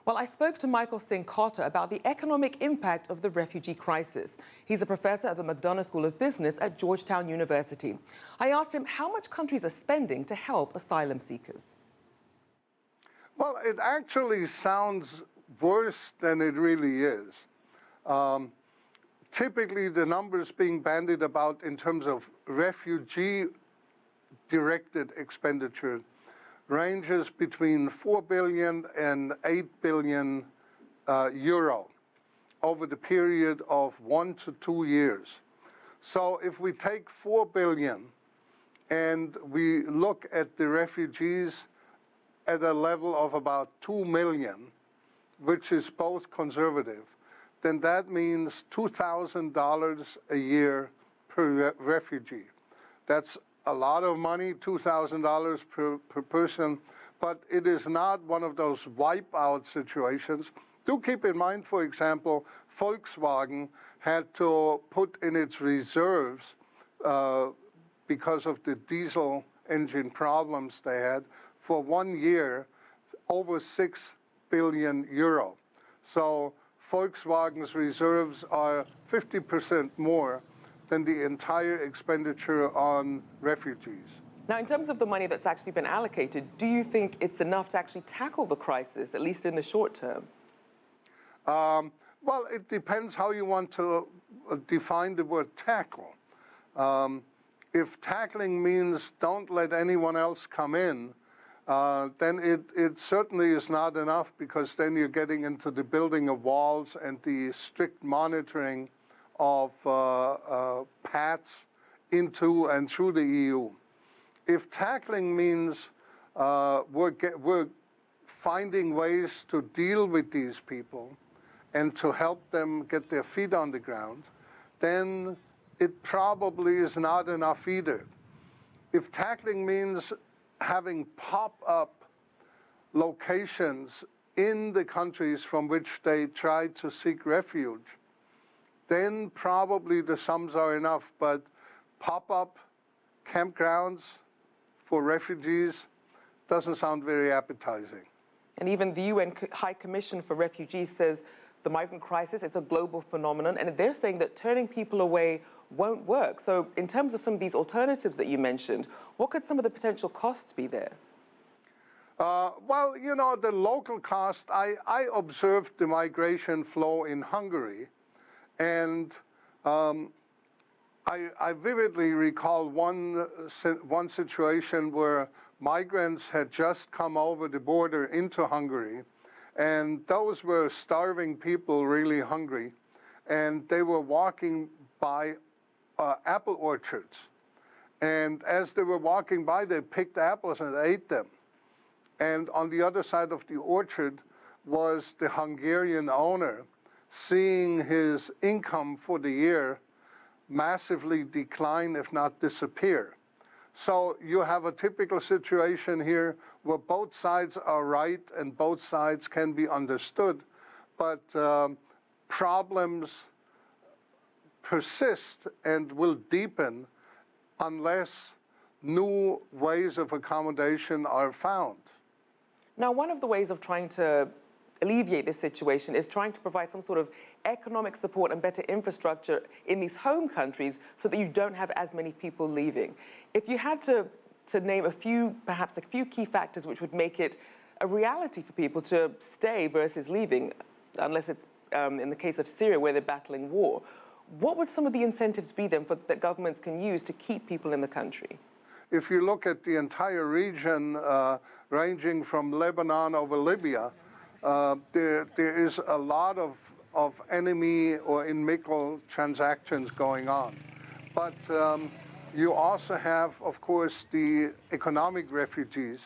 Well, I spoke to Michael Czinkota about the economic impact of the refugee crisis. He's a professor at the McDonough School of Business at Georgetown University. I asked him how much countries are spending to help asylum seekers. Well, it actually sounds worse than it really is. Typically, the numbers being bandied about in terms of refugee-directed expenditure ranges between 4 billion and 8 billion euro over the period of 1 to 2 years. So if we take 4 billion and we look at the refugees at a level of about 2 million, which is both conservative, then that means $2,000 a year per refugee. That's a lot of money, $2,000 per person, but it is not one of those wipe-out situations. Do keep in mind, for example, Volkswagen had to put in its reserves because of the diesel engine problems they had for 1 year, over 6 billion euro. So Volkswagen's reserves are 50% more than the entire expenditure on refugees. Now, in terms of the money that's actually been allocated, do you think it's enough to actually tackle the crisis, at least in the short term? Well, it depends how you want to define the word tackle. If tackling means don't let anyone else come in, then it certainly is not enough, because then you're getting into the building of walls and the strict monitoring of paths into and through the EU. If tackling means we're finding ways to deal with these people and to help them get their feet on the ground, then it probably is not enough either. If tackling means having pop-up locations in the countries from which they try to seek refuge, then probably the sums are enough. But pop-up campgrounds for refugees doesn't sound very appetizing. And even the UN High Commission for Refugees says the migrant crisis, it's a global phenomenon, and they're saying that turning people away won't work. So in terms of some of these alternatives that you mentioned, what could some of the potential costs be there? Well, you know, the local cost, I observed the migration flow in Hungary, and I vividly recall one situation where migrants had just come over the border into Hungary, and those were starving people, really hungry, and they were walking by apple orchards. And as they were walking by, they picked apples and ate them. And on the other side of the orchard was the Hungarian owner, seeing his income for the year massively decline, if not disappear. So you have a typical situation here where both sides are right and both sides can be understood, but problems persist and will deepen unless new ways of accommodation are found. Now, one of the ways of trying to alleviate this situation is trying to provide some sort of economic support and better infrastructure in these home countries so that you don't have as many people leaving. If you had to name perhaps a few key factors which would make it a reality for people to stay versus leaving, unless it's in the case of Syria where they're battling war, what would some of the incentives be then that governments can use to keep people in the country? If you look at the entire region, ranging from Lebanon over Libya, there is a lot of enemy or inimical transactions going on. But you also have, of course, the economic refugees.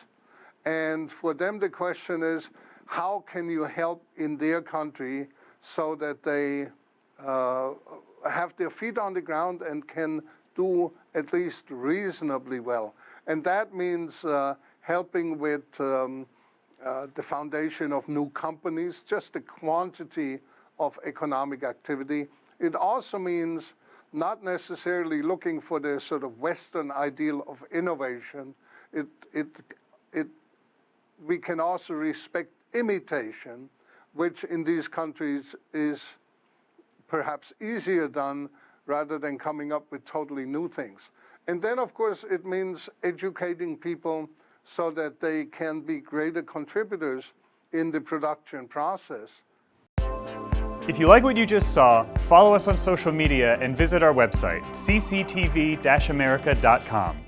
And for them, the question is, how can you help in their country so that they have their feet on the ground and can do at least reasonably well? And that means helping with the foundation of new companies, just the quantity of economic activity. It also means not necessarily looking for the sort of Western ideal of innovation. We can also respect imitation, which in these countries is perhaps easier done rather than coming up with totally new things. And then, of course, it means educating people so that they can be greater contributors in the production process. If you like what you just saw, follow us on social media and visit our website, cctv-america.com.